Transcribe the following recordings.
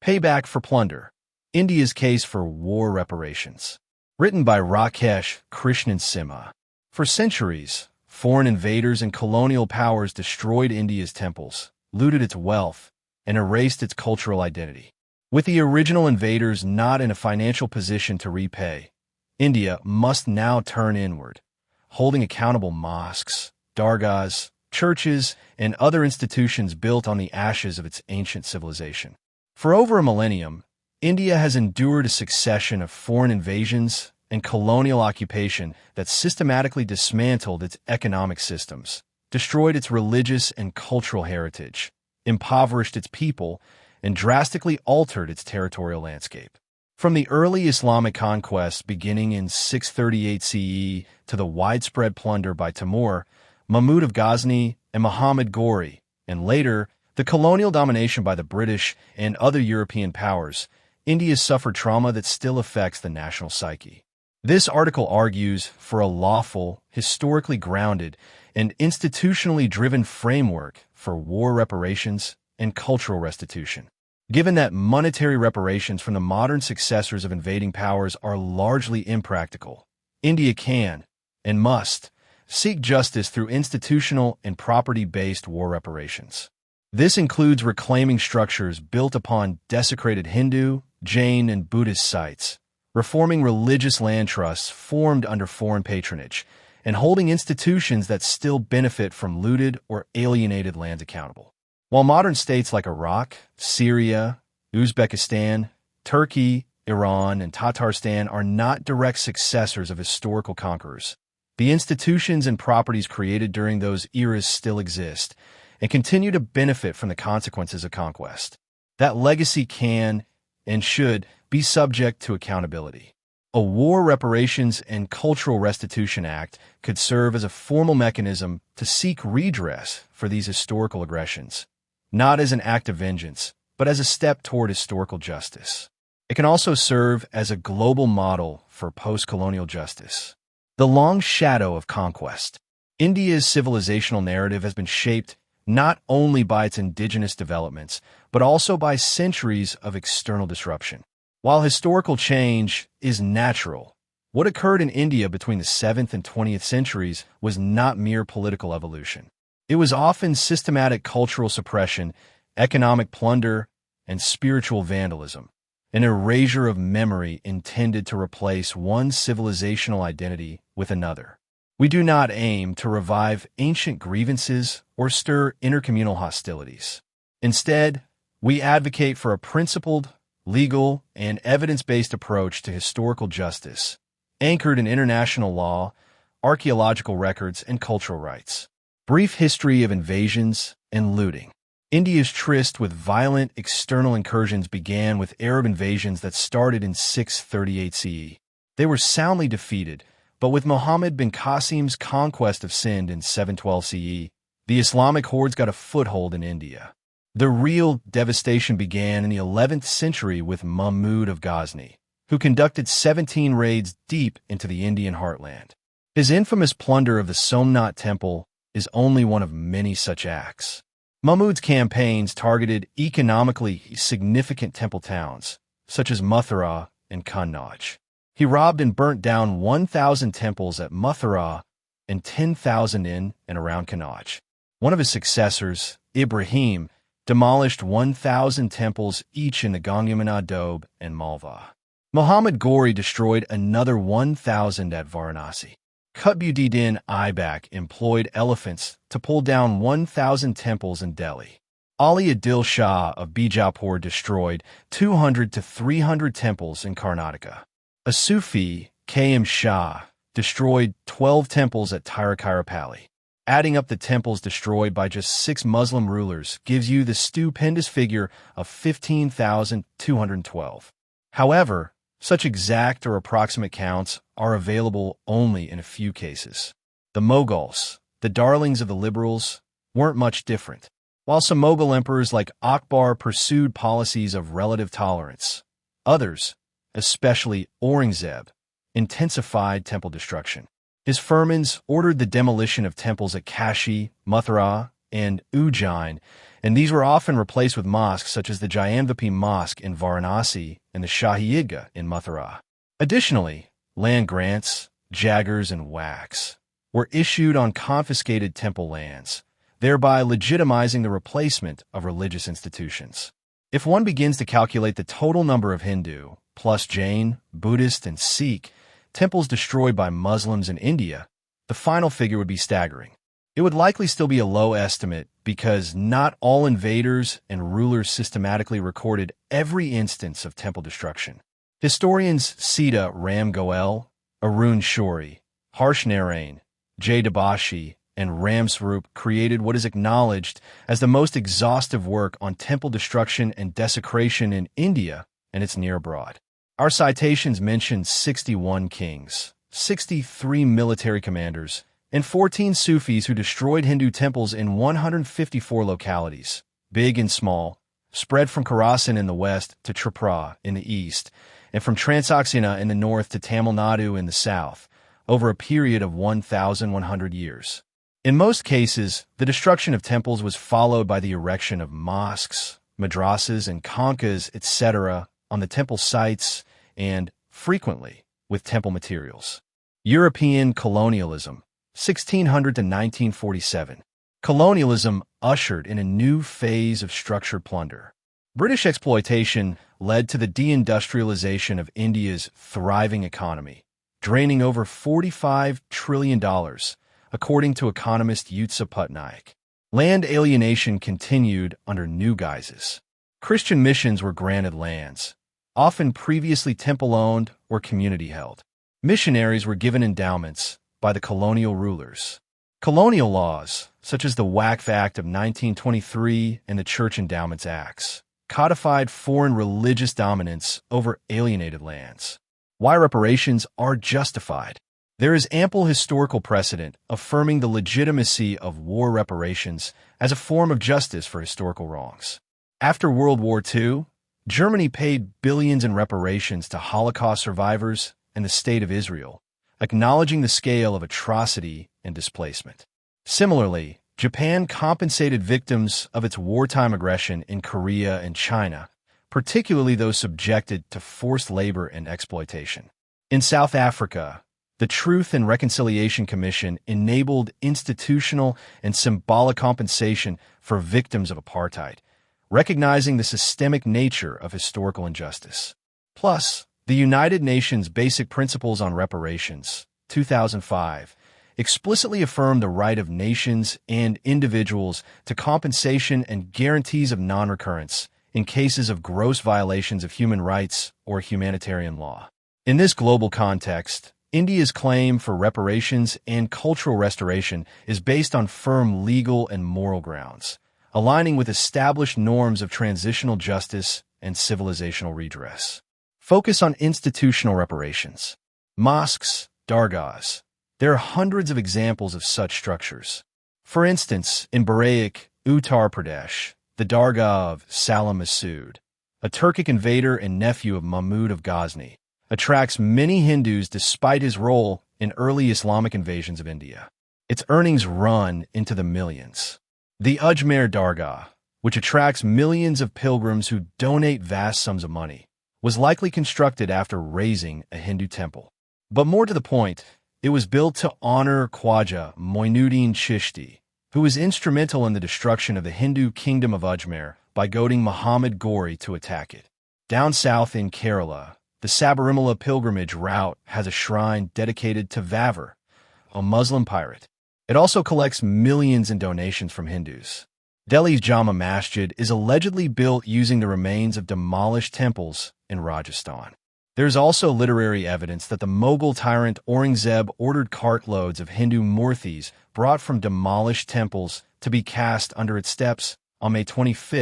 Payback for Plunder, India's Case for War Reparations. Written by Rakesh Krishnan Simha. For centuries, foreign invaders and colonial powers destroyed India's temples, looted its wealth, and erased its cultural identity. With the original invaders not in a financial position to repay, India must now turn inward, holding accountable mosques, dargahs, churches, and other institutions built on the ashes of its ancient civilization. For over a millennium, India has endured a succession of foreign invasions and colonial occupation that systematically dismantled its economic systems, destroyed its religious and cultural heritage, impoverished its people, and drastically altered its territorial landscape. From the early Islamic conquest beginning in 638 CE to the widespread plunder by Timur, Mahmud of Ghazni, and Muhammad Ghori, and later, the colonial domination by the British and other European powers, India suffered trauma that still affects the national psyche. This article argues for a lawful, historically grounded, and institutionally driven framework for war reparations and cultural restitution. Given that monetary reparations from the modern successors of invading powers are largely impractical, India can, and must, seek justice through institutional and property-based war reparations. This includes reclaiming structures built upon desecrated Hindu, Jain, and Buddhist sites, reforming religious land trusts formed under foreign patronage, and holding institutions that still benefit from looted or alienated lands accountable. While modern states like Iraq, Syria, Uzbekistan, Turkey, Iran, and Tatarstan are not direct successors of historical conquerors, the institutions and properties created during those eras still exist and continue to benefit from the consequences of conquest. That legacy can and should be subject to accountability. A War Reparations and Cultural Restitution Act could serve as a formal mechanism to seek redress for these historical aggressions, not as an act of vengeance, but as a step toward historical justice. It can also serve as a global model for postcolonial justice. The long shadow of conquest. India's civilizational narrative has been shaped not only by its indigenous developments, but also by centuries of external disruption. While historical change is natural, what occurred in India between the 7th and 20th centuries was not mere political evolution. It was often systematic cultural suppression, economic plunder, and spiritual vandalism, an erasure of memory intended to replace one civilizational identity with another. We do not aim to revive ancient grievances or stir intercommunal hostilities. Instead, we advocate for a principled, legal, and evidence-based approach to historical justice, anchored in international law, archaeological records, and cultural rights. Brief history of invasions and looting. India's tryst with violent external incursions began with Arab invasions that started in 638 CE. They were soundly defeated, but with Muhammad bin Qasim's conquest of Sind in 712 CE, the Islamic hordes got a foothold in India. The real devastation began in the 11th century with Mahmud of Ghazni, who conducted 17 raids deep into the Indian heartland. His infamous plunder of the Somnath Temple is only one of many such acts. Mahmud's campaigns targeted economically significant temple towns, such as Mathura and Kannauj. He robbed and burnt down 1,000 temples at Mathura and 10,000 in and around Kannauj. One of his successors, Ibrahim, demolished 1,000 temples each in the Gangayamuna Doab and Malwa. Muhammad Ghori destroyed another 1,000 at Varanasi. Qutbuddin Aibak employed elephants to pull down 1,000 temples in Delhi. Ali Adil Shah of Bijapur destroyed 200 to 300 temples in Karnataka. A Sufi, K.M. Shah, destroyed 12 temples at Tiruchirappalli. Adding up the temples destroyed by just 6 Muslim rulers gives you the stupendous figure of 15,212. However, such exact or approximate counts are available only in a few cases. The Mughals, the darlings of the liberals, weren't much different. While some Mughal emperors like Akbar pursued policies of relative tolerance, others, especially Aurangzeb, intensified temple destruction. His firmans ordered the demolition of temples at Kashi, Mathura, and Ujjain, and these were often replaced with mosques such as the Jayanvapi Mosque in Varanasi and the Shahi Idgah in Mathura. Additionally, land grants, jaggers, and waqfs were issued on confiscated temple lands, thereby legitimizing the replacement of religious institutions. If one begins to calculate the total number of Hindu, plus Jain, Buddhist, and Sikh temples destroyed by Muslims in India, the final figure would be staggering. It would likely still be a low estimate because not all invaders and rulers systematically recorded every instance of temple destruction. Historians Sita Ram Goel, Arun Shourie, Harsh Narain, Jay Dabashi, and Ramswarup created what is acknowledged as the most exhaustive work on temple destruction and desecration in India and its near abroad. Our citations mention 61 kings, 63 military commanders, and 14 Sufis who destroyed Hindu temples in 154 localities, big and small, spread from Khorasan in the west to Tripura in the east, and from Transoxiana in the north to Tamil Nadu in the south, over a period of 1,100 years. In most cases, the destruction of temples was followed by the erection of mosques, madrasas, and khanqahs, etc., on the temple sites and, frequently, with temple materials. European colonialism, 1600 to 1947. Colonialism ushered in a new phase of structured plunder. British exploitation led to the deindustrialization of India's thriving economy, draining over $45 trillion, according to economist Yutsa Putnaik. Land alienation continued under new guises. Christian missions were granted lands, often previously temple-owned or community-held. Missionaries were given endowments by the colonial rulers. Colonial laws, such as the Waqf Act of 1923 and the Church Endowments Acts, codified foreign religious dominance over alienated lands. Why reparations are justified. There is ample historical precedent affirming the legitimacy of war reparations as a form of justice for historical wrongs. After World War II, Germany paid billions in reparations to Holocaust survivors and the State of Israel, acknowledging the scale of atrocity and displacement. Similarly, Japan compensated victims of its wartime aggression in Korea and China, particularly those subjected to forced labor and exploitation. In South Africa, the Truth and Reconciliation Commission enabled institutional and symbolic compensation for victims of apartheid, recognizing the systemic nature of historical injustice. Plus, the United Nations Basic Principles on Reparations, 2005, explicitly affirmed the right of nations and individuals to compensation and guarantees of non-recurrence in cases of gross violations of human rights or humanitarian law. In this global context, India's claim for reparations and cultural restoration is based on firm legal and moral grounds, aligning with established norms of transitional justice and civilizational redress. Focus on institutional reparations. Mosques, dargahs. There are hundreds of examples of such structures. For instance, in Baraik, Uttar Pradesh, the dargah of Salam Masood, a Turkic invader and nephew of Mahmud of Ghazni, attracts many Hindus despite his role in early Islamic invasions of India. Its earnings run into the millions. The Ajmer Dargah, which attracts millions of pilgrims who donate vast sums of money, was likely constructed after razing a Hindu temple. But more to the point, it was built to honor Khwaja Moinuddin Chishti, who was instrumental in the destruction of the Hindu kingdom of Ajmer by goading Muhammad Ghori to attack it. Down south in Kerala, the Sabarimala pilgrimage route has a shrine dedicated to Vavar, a Muslim pirate. It also collects millions in donations from Hindus. Delhi's Jama Masjid is allegedly built using the remains of demolished temples in Rajasthan. There's also literary evidence that the Mughal tyrant Aurangzeb ordered cartloads of Hindu murtis brought from demolished temples to be cast under its steps on May 25,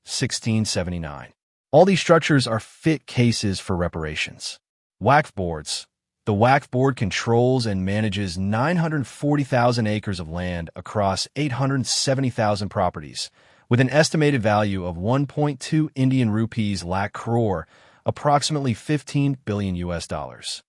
1679. All these structures are fit cases for reparations. Waqf boards. The Waqf board controls and manages 940,000 acres of land across 870,000 properties, with an estimated value of 1.2 Indian rupees lakh crore, approximately 15 billion US dollars.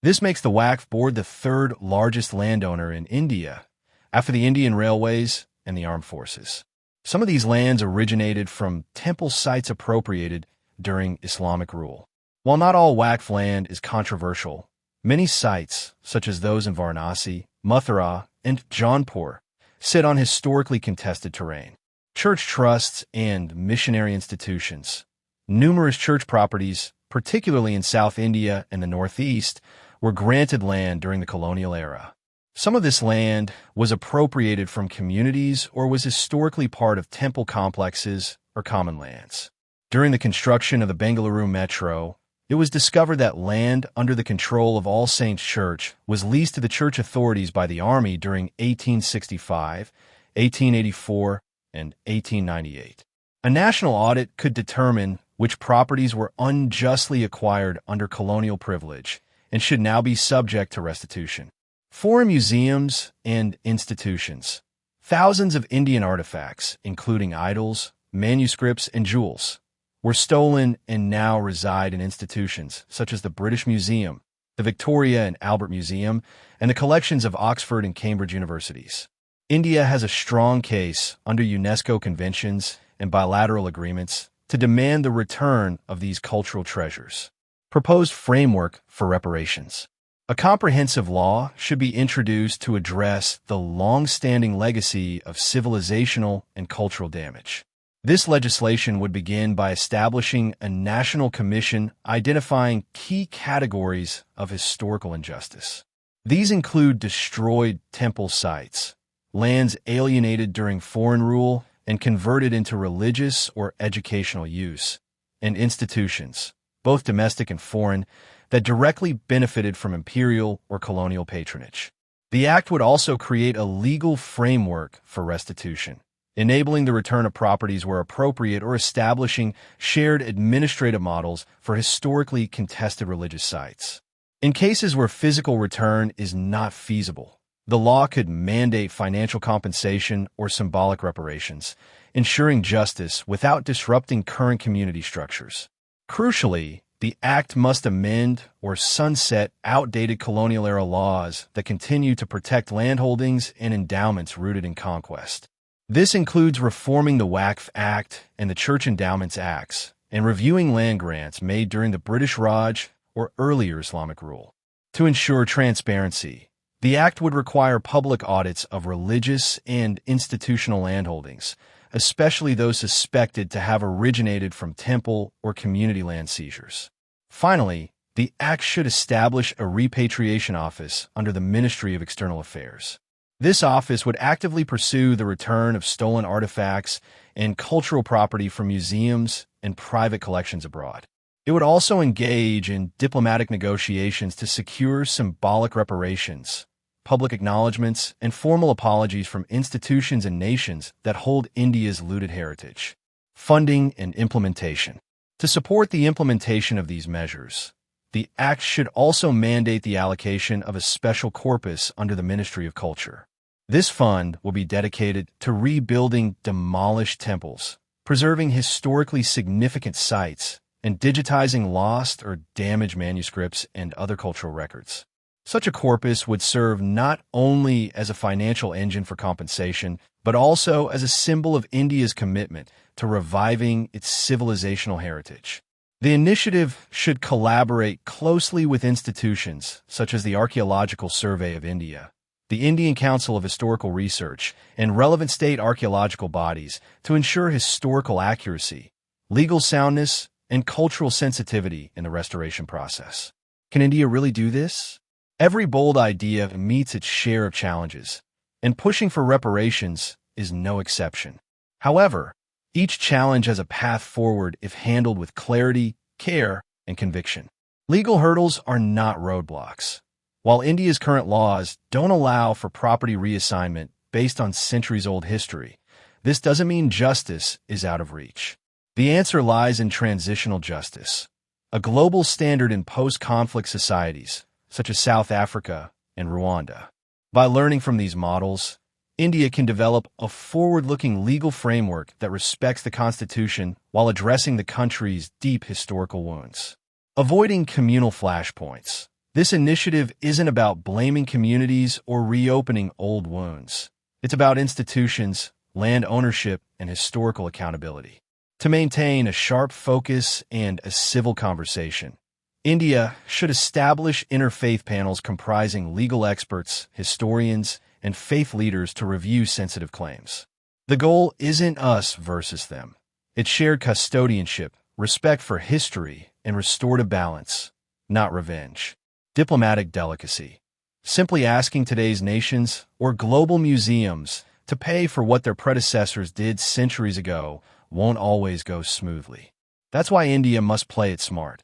This makes the Waqf board the third largest landowner in India, after the Indian Railways, and the armed forces. Some of these lands originated from temple sites appropriated during Islamic rule. While not all Waqf land is controversial, many sites, such as those in Varanasi, Mathura, and Jaunpur, sit on historically contested terrain. Church trusts and missionary institutions. Numerous church properties, particularly in South India and the Northeast, were granted land during the colonial era. Some of this land was appropriated from communities or was historically part of temple complexes or common lands. During the construction of the Bengaluru Metro, it was discovered that land under the control of All Saints Church was leased to the church authorities by the Army during 1865, 1884, and 1898. A national audit could determine which properties were unjustly acquired under colonial privilege and should now be subject to restitution. Foreign museums and institutions. Thousands of Indian artifacts, including idols, manuscripts, and jewels, were stolen and now reside in institutions such as the British Museum, the Victoria and Albert Museum, and the collections of Oxford and Cambridge universities. India has a strong case under UNESCO conventions and bilateral agreements to demand the return of these cultural treasures. Proposed framework for reparations. A comprehensive law should be introduced to address the long-standing legacy of civilizational and cultural damage. This legislation would begin by establishing a national commission identifying key categories of historical injustice. These include destroyed temple sites, lands alienated during foreign rule and converted into religious or educational use, and institutions, both domestic and foreign, that directly benefited from imperial or colonial patronage. The act would also create a legal framework for restitution, enabling the return of properties where appropriate or establishing shared administrative models for historically contested religious sites. In cases where physical return is not feasible, the law could mandate financial compensation or symbolic reparations, ensuring justice without disrupting current community structures. Crucially, the Act must amend or sunset outdated colonial-era laws that continue to protect landholdings and endowments rooted in conquest. This includes reforming the Waqf Act and the Church Endowments Acts, and reviewing land grants made during the British Raj or earlier Islamic rule. To ensure transparency, the Act would require public audits of religious and institutional landholdings, especially those suspected to have originated from temple or community land seizures. Finally, the Act should establish a repatriation office under the Ministry of External Affairs. This office would actively pursue the return of stolen artifacts and cultural property from museums and private collections abroad. It would also engage in diplomatic negotiations to secure symbolic reparations, public acknowledgments, and formal apologies from institutions and nations that hold India's looted heritage. Funding and implementation. To support the implementation of these measures, the Act should also mandate the allocation of a special corpus under the Ministry of Culture. This fund will be dedicated to rebuilding demolished temples, preserving historically significant sites, and digitizing lost or damaged manuscripts and other cultural records. Such a corpus would serve not only as a financial engine for compensation, but also as a symbol of India's commitment to reviving its civilizational heritage. The initiative should collaborate closely with institutions such as the Archaeological Survey of India, the Indian Council of Historical Research, and relevant state archaeological bodies to ensure historical accuracy, legal soundness, and cultural sensitivity in the restoration process. Can India really do this? Every bold idea meets its share of challenges, and pushing for reparations is no exception. However, each challenge has a path forward if handled with clarity, care, and conviction. Legal hurdles are not roadblocks. While India's current laws don't allow for property reassignment based on centuries-old history, this doesn't mean justice is out of reach. The answer lies in transitional justice, a global standard in post-conflict societies, such as South Africa and Rwanda. By learning from these models, India can develop a forward-looking legal framework that respects the Constitution while addressing the country's deep historical wounds. Avoiding communal flashpoints. This initiative isn't about blaming communities or reopening old wounds. It's about institutions, land ownership, and historical accountability. To maintain a sharp focus and a civil conversation, India should establish interfaith panels comprising legal experts, historians, and faith leaders to review sensitive claims. The goal isn't us versus them. It's shared custodianship, respect for history, and restorative balance, not revenge. Diplomatic delicacy. Simply asking today's nations or global museums to pay for what their predecessors did centuries ago won't always go smoothly. That's why India must play it smart,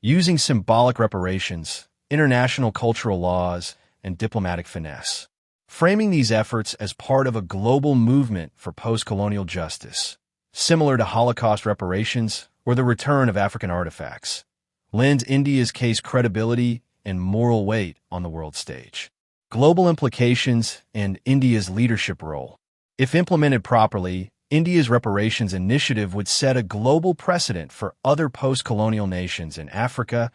using symbolic reparations, international cultural laws, and diplomatic finesse, framing these efforts as part of a global movement for postcolonial justice, similar to Holocaust reparations or the return of African artifacts, lends India's case credibility and moral weight on the world stage. Global implications and India's leadership role. If implemented properly, India's reparations initiative would set a global precedent for other post-colonial nations in Africa,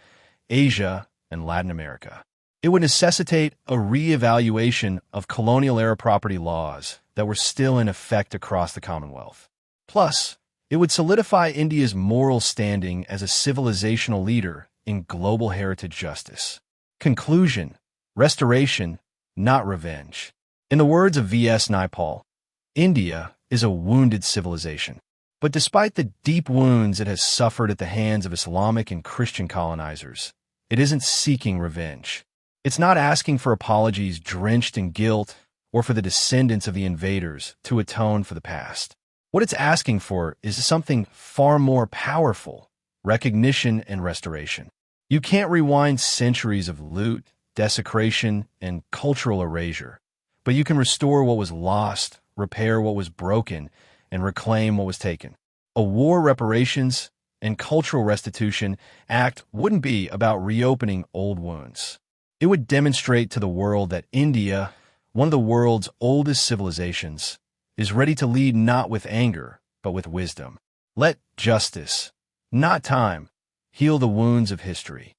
Asia, and Latin America. It would necessitate a re-evaluation of colonial-era property laws that were still in effect across the Commonwealth. Plus, it would solidify India's moral standing as a civilizational leader in global heritage justice. Conclusion: restoration, not revenge. In the words of V.S. Naipaul, India is a wounded civilization. But despite the deep wounds it has suffered at the hands of Islamic and Christian colonizers, it isn't seeking revenge. It's not asking for apologies drenched in guilt or for the descendants of the invaders to atone for the past. What it's asking for is something far more powerful: recognition and restoration. You can't rewind centuries of loot, desecration, and cultural erasure, but you can restore what was lost, repair what was broken, and reclaim what was taken. A war reparations and cultural restitution act wouldn't be about reopening old wounds. It would demonstrate to the world that India, one of the world's oldest civilizations, is ready to lead not with anger, but with wisdom. Let justice, not time, heal the wounds of history.